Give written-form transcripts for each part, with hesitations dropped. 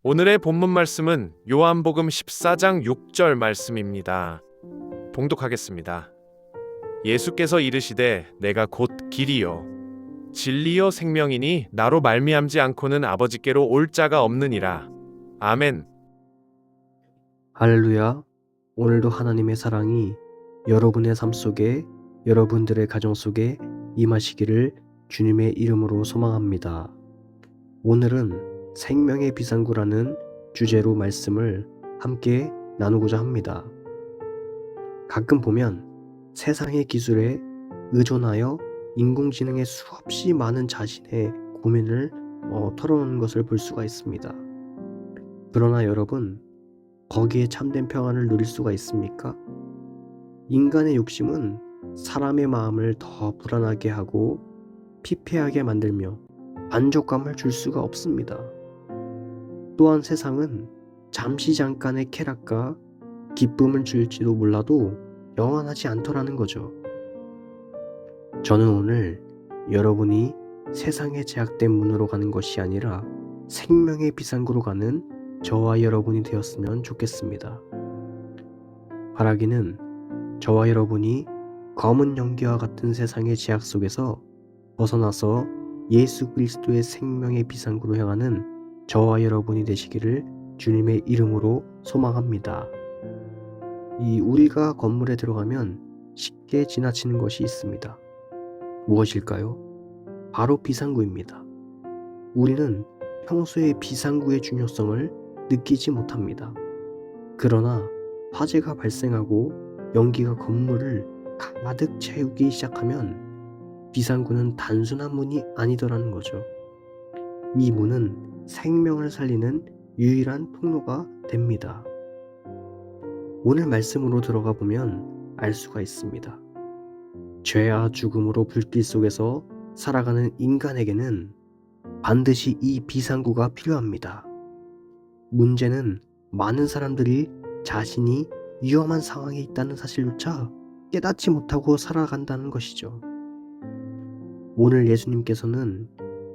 오늘의 본문 말씀은 요한복음 14장 6절 말씀입니다. 봉독하겠습니다. 예수께서 이르시되 내가 곧 길이요 진리요 생명이니 나로 말미암지 않고는 아버지께로 올 자가 없느니라. 아멘. 할렐루야. 오늘도 하나님의 사랑이 여러분의 삶 속에, 여러분들의 가정 속에 임하시기를 주님의 이름으로 소망합니다. 오늘은 생명의 비상구라는 주제로 말씀을 함께 나누고자 합니다. 가끔 보면 세상의 기술에 의존하여 인공지능에 수없이 많은 자신의 고민을 털어놓는 것을 볼 수가 있습니다. 그러나 여러분, 거기에 참된 평안을 누릴 수가 있습니까? 인간의 욕심은 사람의 마음을 더 불안하게 하고 피폐하게 만들며 만족감을 줄 수가 없습니다. 또한 세상은 잠시 잠깐의 쾌락과 기쁨을 줄지도 몰라도 영원하지 않더라는 거죠. 저는 오늘 여러분이 세상에 제약된 문으로 가는 것이 아니라 생명의 비상구로 가는 저와 여러분이 되었으면 좋겠습니다. 바라기는 저와 여러분이 검은 연기와 같은 세상의 제약 속에서 벗어나서 예수 그리스도의 생명의 비상구로 향하는 저와 여러분이 되시기를 주님의 이름으로 소망합니다. 우리가 건물에 들어가면 쉽게 지나치는 것이 있습니다. 무엇일까요? 바로 비상구입니다. 우리는 평소에 비상구의 중요성을 느끼지 못합니다. 그러나 화재가 발생하고 연기가 건물을 가득 채우기 시작하면 비상구는 단순한 문이 아니더라는 거죠. 이 문은 생명을 살리는 유일한 통로가 됩니다. 오늘 말씀으로 들어가 보면 알 수가 있습니다. 죄와 죽음으로 불길 속에서 살아가는 인간에게는 반드시 이 비상구가 필요합니다. 문제는 많은 사람들이 자신이 위험한 상황에 있다는 사실조차 깨닫지 못하고 살아간다는 것이죠. 오늘 예수님께서는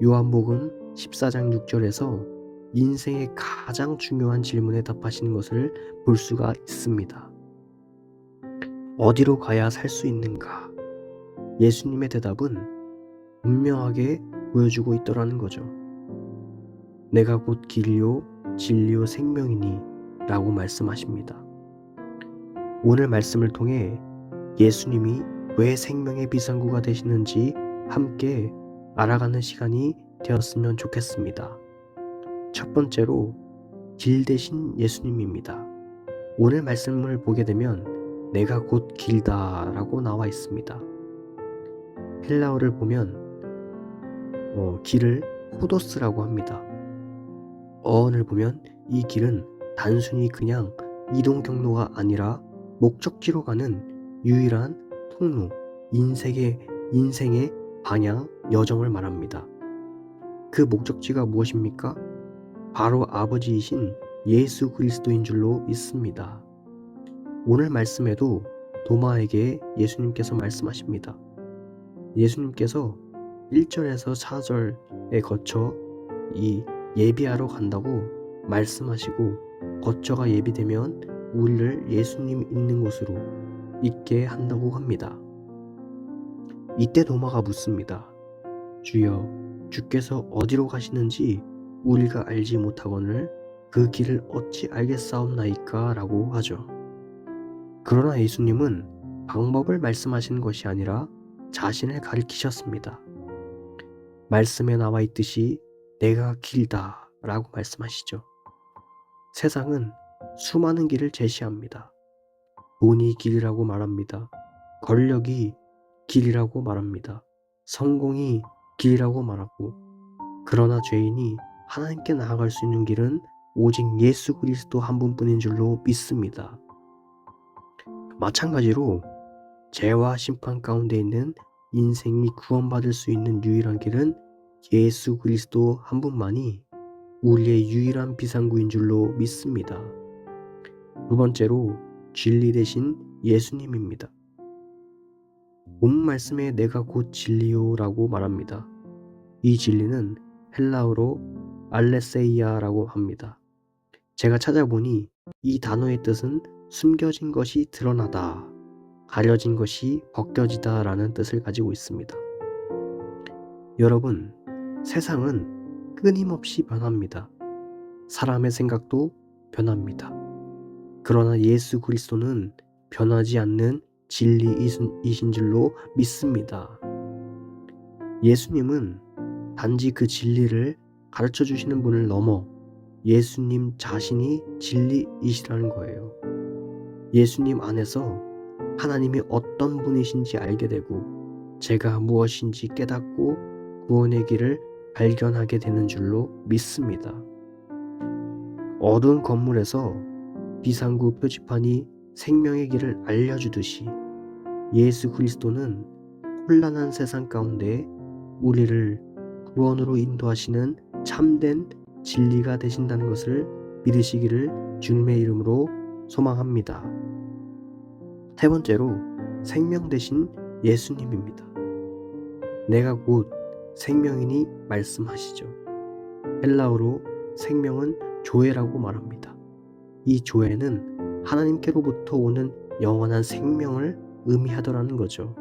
요한복음 14장 6절에서 인생의 가장 중요한 질문에 답하시는 것을 볼 수가 있습니다. 어디로 가야 살 수 있는가? 예수님의 대답은 분명하게 보여주고 있더라는 거죠. 내가 곧 길이요 진리요 생명이니 라고 말씀하십니다. 오늘 말씀을 통해 예수님이 왜 생명의 비상구가 되시는지 함께 알아가는 시간이 되었으면 좋겠습니다. 첫 번째로 길 대신 예수님입니다. 오늘 말씀을 보게 되면 내가 곧 길다 라고 나와 있습니다. 헬라어를 보면 길을 호도스라고 합니다. 어원을 보면 이 길은 단순히 그냥 이동 경로가 아니라 목적지로 가는 유일한 통로, 인생의 방향, 여정을 말합니다. 그 목적지가 무엇입니까? 바로 아버지이신 예수 그리스도인 줄로 믿습니다. 오늘 말씀에도 도마에게 예수님께서 말씀하십니다. 예수님께서 1절에서 4절에 거쳐 예비하러 간다고 말씀하시고 거처가 예비되면 우리를 예수님 있는 곳으로 있게 한다고 합니다. 이때 도마가 묻습니다. 주여, 주께서 어디로 가시는지 우리가 알지 못하거늘 그 길을 어찌 알겠사옵나이까 라고 하죠. 그러나 예수님은 방법을 말씀하시는 것이 아니라 자신을 가리키셨습니다. 말씀에 나와 있듯이 내가 길다 라고 말씀하시죠. 세상은 수많은 길을 제시합니다. 돈이 길이라고 말합니다. 권력이 길이라고 말합니다. 성공이 길이라고 말하고, 그러나 죄인이 하나님께 나아갈 수 있는 길은 오직 예수 그리스도 한 분뿐인 줄로 믿습니다. 마찬가지로 죄와 심판 가운데 있는 인생이 구원받을 수 있는 유일한 길은 예수 그리스도 한 분만이 우리의 유일한 비상구인 줄로 믿습니다. 두 번째로 진리 대신 예수님입니다. 본 말씀에 내가 곧 진리요 라고 말합니다. 이 진리는 헬라어로 알레세이아라고 합니다. 제가 찾아보니 이 단어의 뜻은 숨겨진 것이 드러나다, 가려진 것이 벗겨지다 라는 뜻을 가지고 있습니다. 여러분, 세상은 끊임없이 변합니다. 사람의 생각도 변합니다. 그러나 예수 그리스도는 변하지 않는 진리이신 줄로 믿습니다. 예수님은 단지 그 진리를 가르쳐 주시는 분을 넘어 예수님 자신이 진리이시라는 거예요. 예수님 안에서 하나님이 어떤 분이신지 알게 되고 제가 무엇인지 깨닫고 구원의 길을 발견하게 되는 줄로 믿습니다. 어두운 건물에서 비상구 표지판이 생명의 길을 알려주듯이 예수 그리스도는 혼란한 세상 가운데 우리를 구원으로 인도하시는 참된 진리가 되신다는 것을 믿으시기를 주님의 이름으로 소망합니다. 세 번째로 생명 되신 예수님입니다. 내가 곧 생명이니 말씀하시죠. 헬라어로 생명은 조에라고 말합니다. 이 조에는 하나님께로부터 오는 영원한 생명을 의미하더라는 거죠.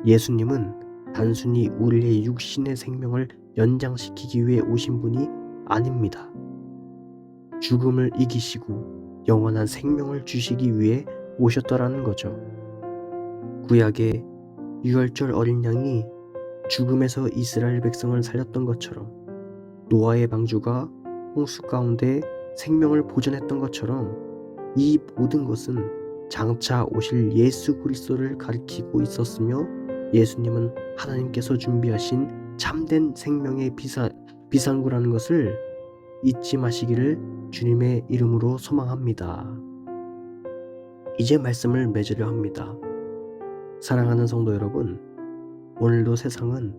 예수님은 단순히 우리의 육신의 생명을 연장시키기 위해 오신 분이 아닙니다. 죽음을 이기시고 영원한 생명을 주시기 위해 오셨더라는 거죠. 구약의 유월절 어린 양이 죽음에서 이스라엘 백성을 살렸던 것처럼 노아의 방주가 홍수 가운데 생명을 보존했던 것처럼 이 모든 것은 장차 오실 예수 그리스도를 가리키고 있었으며 예수님은 하나님께서 준비하신 참된 생명의 비상구라는 것을 잊지 마시기를 주님의 이름으로 소망합니다. 이제 말씀을 맺으려 합니다. 사랑하는 성도 여러분, 오늘도 세상은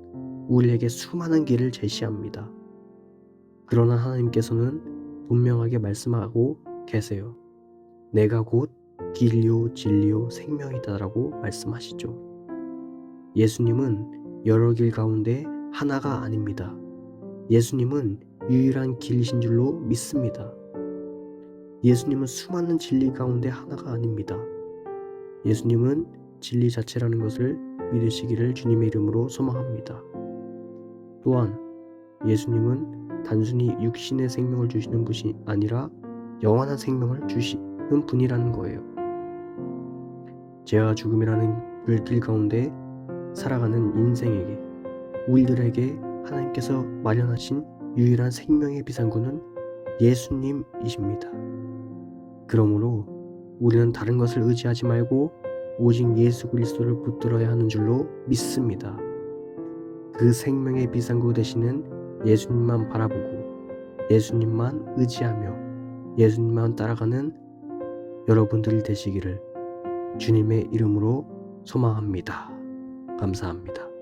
우리에게 수많은 길을 제시합니다. 그러나 하나님께서는 분명하게 말씀하고 계세요. 내가 곧 길이요 진리요 생명이다라고 말씀하시죠. 예수님은 여러 길 가운데 하나가 아닙니다. 예수님은 유일한 길이신 줄로 믿습니다. 예수님은 수많은 진리 가운데 하나가 아닙니다. 예수님은 진리 자체라는 것을 믿으시기를 주님의 이름으로 소망합니다. 또한 예수님은 단순히 육신의 생명을 주시는 분이 아니라 영원한 생명을 주시는 분이라는 거예요. 죄와 죽음이라는 물길 가운데 살아가는 인생에게, 우리들에게 하나님께서 마련하신 유일한 생명의 비상구는 예수님이십니다. 그러므로 우리는 다른 것을 의지하지 말고 오직 예수 그리스도를 붙들어야 하는 줄로 믿습니다. 그 생명의 비상구 되시는 예수님만 바라보고 예수님만 의지하며 예수님만 따라가는 여러분들이 되시기를 주님의 이름으로 소망합니다. 감사합니다.